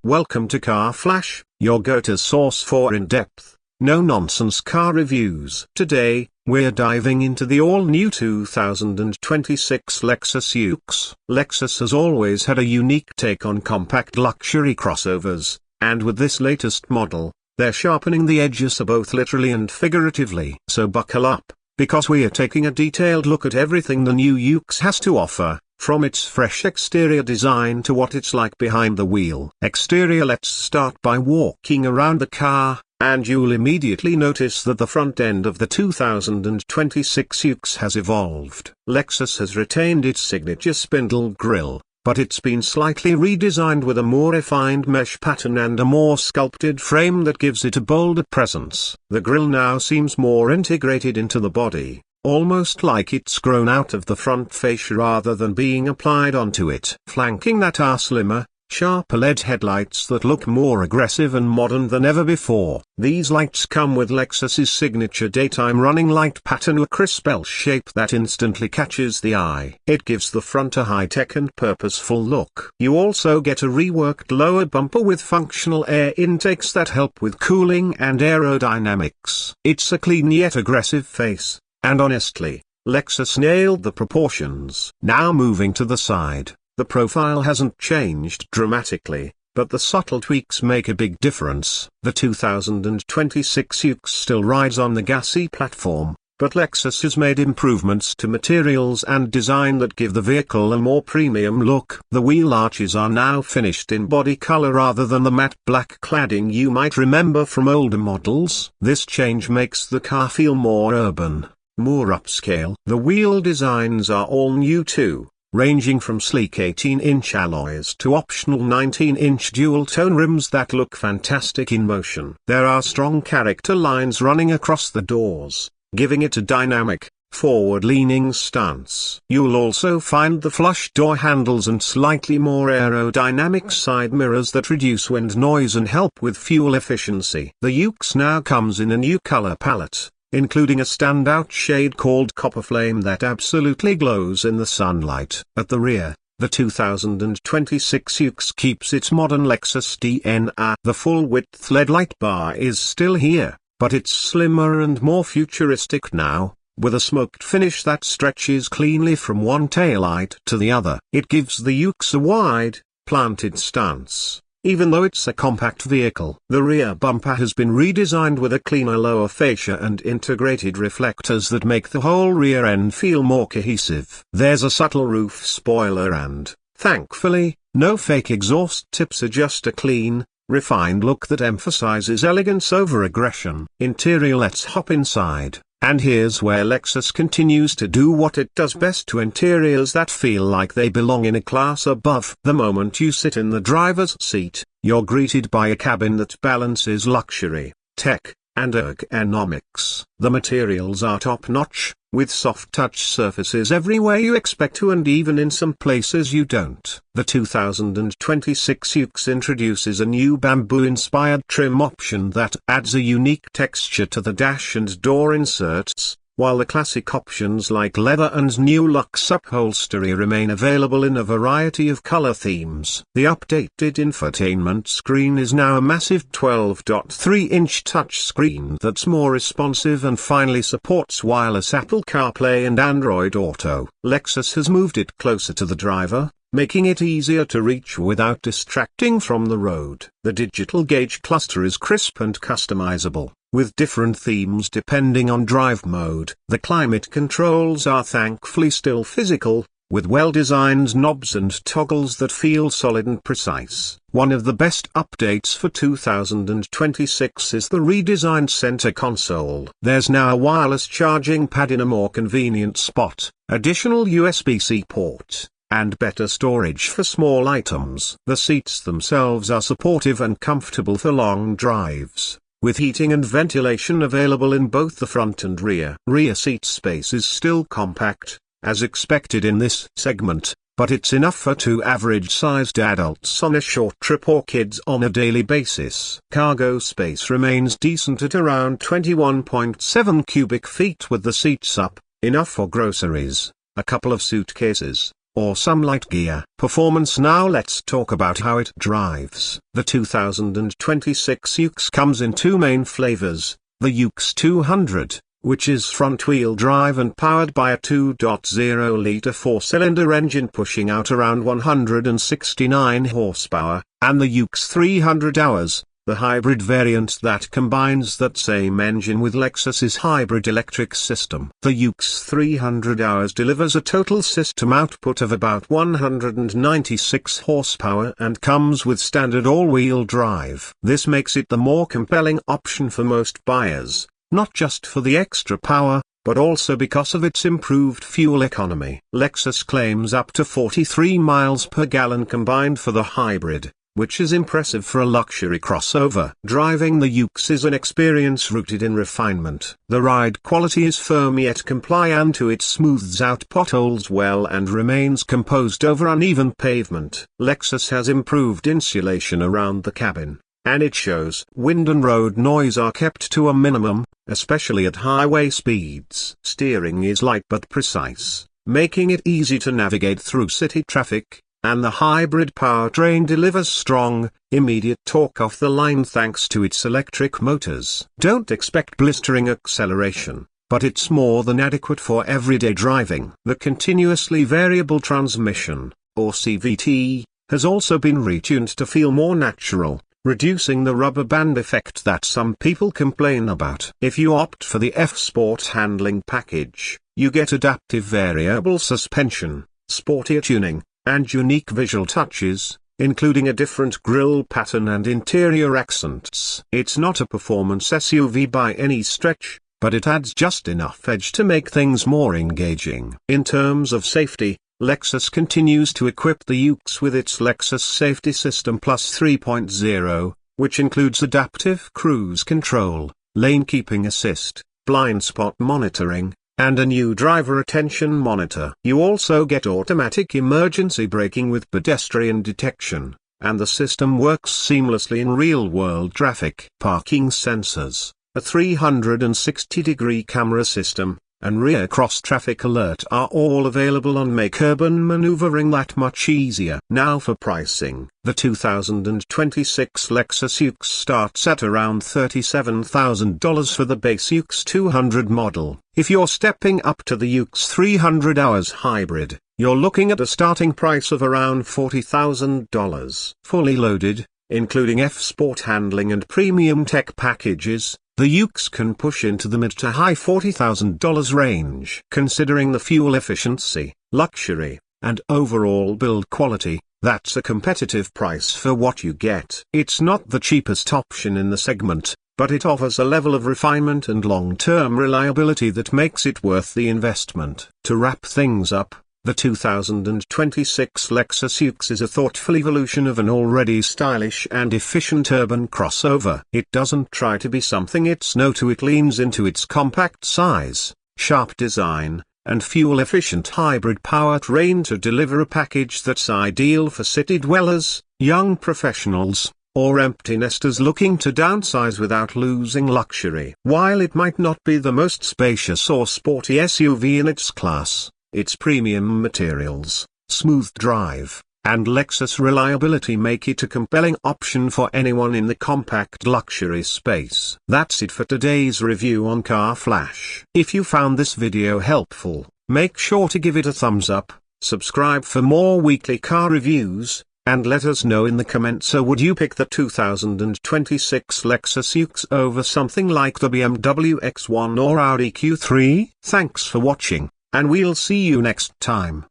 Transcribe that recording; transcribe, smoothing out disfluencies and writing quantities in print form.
Welcome to Car Flash, your go-to source for in-depth, no-nonsense car reviews. Today, we're diving into the all-new 2026 Lexus UX. Lexus has always had a unique take on compact luxury crossovers, and with this latest model, they're sharpening the edges both literally and figuratively. So buckle up, because we are taking a detailed look at everything the new UX has to offer, from its fresh exterior design to what it's like behind the wheel. Exterior. Let's start by walking around the car, and you'll immediately notice that the front end of the 2026 UX has evolved. Lexus has retained its signature spindle grille, but it's been slightly redesigned with a more refined mesh pattern and a more sculpted frame that gives it a bolder presence. The grille now seems more integrated into the body, almost like it's grown out of the front fascia rather than being applied onto it. Flanking that are slimmer, sharper LED headlights that look more aggressive and modern than ever before. These lights come with Lexus's signature daytime running light pattern, a crisp L shape that instantly catches the eye. It gives the front a high-tech and purposeful look. You also get a reworked lower bumper with functional air intakes that help with cooling and aerodynamics. It's a clean yet aggressive face, and honestly, Lexus nailed the proportions. Now moving to the side. The profile hasn't changed dramatically, but the subtle tweaks make a big difference. The 2026 UX still rides on the gassy platform, but Lexus has made improvements to materials and design that give the vehicle a more premium look. The wheel arches are now finished in body color rather than the matte black cladding you might remember from older models. This change makes the car feel more urban, more upscale. The wheel designs are all new too, ranging from sleek 18-inch alloys to optional 19-inch dual-tone rims that look fantastic in motion. There are strong character lines running across the doors, giving it a dynamic, forward-leaning stance. You'll also find the flush door handles and slightly more aerodynamic side mirrors that reduce wind noise and help with fuel efficiency. The UX now comes in a new color palette, including a standout shade called Copper Flame that absolutely glows in the sunlight. At the rear, the 2026 UX keeps its modern Lexus DNA. The full-width LED light bar is still here, but it's slimmer and more futuristic now, with a smoked finish that stretches cleanly from one taillight to the other. It gives the UX a wide, planted stance, even though it's a compact vehicle. The rear bumper has been redesigned with a cleaner lower fascia and integrated reflectors that make the whole rear end feel more cohesive. There's a subtle roof spoiler and, thankfully, no fake exhaust tips, just a clean, refined look that emphasizes elegance over aggression. Interior. Let's hop inside. And here's where Lexus continues to do what it does best to interiors that feel like they belong in a class above. The moment you sit in the driver's seat, you're greeted by a cabin that balances luxury, tech, and ergonomics. The materials are top-notch, with soft touch surfaces everywhere you expect to and even in some places you don't. The 2026 UX introduces a new bamboo-inspired trim option that adds a unique texture to the dash and door inserts, while the classic options like leather and new luxe upholstery remain available in a variety of color themes. The updated infotainment screen is now a massive 12.3-inch touchscreen that's more responsive and finally supports wireless Apple CarPlay and Android Auto. Lexus has moved it closer to the driver, making it easier to reach without distracting from the road. The digital gauge cluster is crisp and customizable, with different themes depending on drive mode. The climate controls are thankfully still physical, with well-designed knobs and toggles that feel solid and precise. One of the best updates for 2026 is the redesigned center console. There's now a wireless charging pad in a more convenient spot, additional USB-C port, and better storage for small items. The seats themselves are supportive and comfortable for long drives, with heating and ventilation available in both the front and rear. Rear seat space is still compact, as expected in this segment, but it's enough for two average-sized adults on a short trip or kids on a daily basis. Cargo space remains decent at around 21.7 cubic feet with the seats up, enough for groceries, a couple of suitcases, or some light gear. Performance. Now let's talk about how it drives. The 2026 UX comes in two main flavors: the UX 200, which is front-wheel drive and powered by a 2.0-liter four-cylinder engine pushing out around 169 horsepower, and the UX 300 Hours, the hybrid variant that combines that same engine with Lexus's hybrid electric system. The UX 300 Hours delivers a total system output of about 196 horsepower and comes with standard all-wheel drive. This makes it the more compelling option for most buyers, not just for the extra power, but also because of its improved fuel economy. Lexus claims up to 43 miles per gallon combined for the hybrid, which is impressive for a luxury crossover. Driving the UX is an experience rooted in refinement. The ride quality is firm yet compliant. It smooths out potholes well and remains composed over uneven pavement. Lexus has improved insulation around the cabin, and it shows. Wind and road noise are kept to a minimum, especially at highway speeds. Steering is light but precise, making it easy to navigate through city traffic, and the hybrid powertrain delivers strong, immediate torque off the line thanks to its electric motors. Don't expect blistering acceleration, but it's more than adequate for everyday driving. The continuously variable transmission, or CVT, has also been retuned to feel more natural, reducing the rubber band effect that some people complain about. If you opt for the F-Sport handling package, you get adaptive variable suspension, sportier tuning, and unique visual touches, including a different grille pattern and interior accents. It's not a performance SUV by any stretch, but it adds just enough edge to make things more engaging. In terms of safety, Lexus continues to equip the UX with its Lexus Safety System Plus 3.0, which includes adaptive cruise control, lane keeping assist, blind spot monitoring, and a new driver attention monitor. You also get automatic emergency braking with pedestrian detection, and the system works seamlessly in real-world traffic. Parking sensors, a 360-degree camera system, and rear cross-traffic alert are all available and make urban maneuvering that much easier. Now for pricing. The 2026 Lexus UX starts at around $37,000 for the base UX 200 model. If you're stepping up to the UX 300 Hours hybrid, you're looking at a starting price of around $40,000. Fully loaded, including F-Sport handling and premium tech packages, the UX can push into the mid to high $40,000 range. Considering the fuel efficiency, luxury, and overall build quality, that's a competitive price for what you get. It's not the cheapest option in the segment, but it offers a level of refinement and long-term reliability that makes it worth the investment. To wrap things up, the 2026 Lexus UX is a thoughtful evolution of an already stylish and efficient urban crossover. It doesn't try to be something it's not. It leans into its compact size, sharp design, and fuel-efficient hybrid powertrain to deliver a package that's ideal for city dwellers, young professionals, or empty nesters looking to downsize without losing luxury. While it might not be the most spacious or sporty SUV in its class, its premium materials, smooth drive, and Lexus reliability make it a compelling option for anyone in the compact luxury space. That's it for today's review on Car Flash. If you found this video helpful, make sure to give it a thumbs up, subscribe for more weekly car reviews, and let us know in the comments. So would you pick the 2026 Lexus UX over something like the BMW X1 or Audi Q3? Thanks for watching, and we'll see you next time.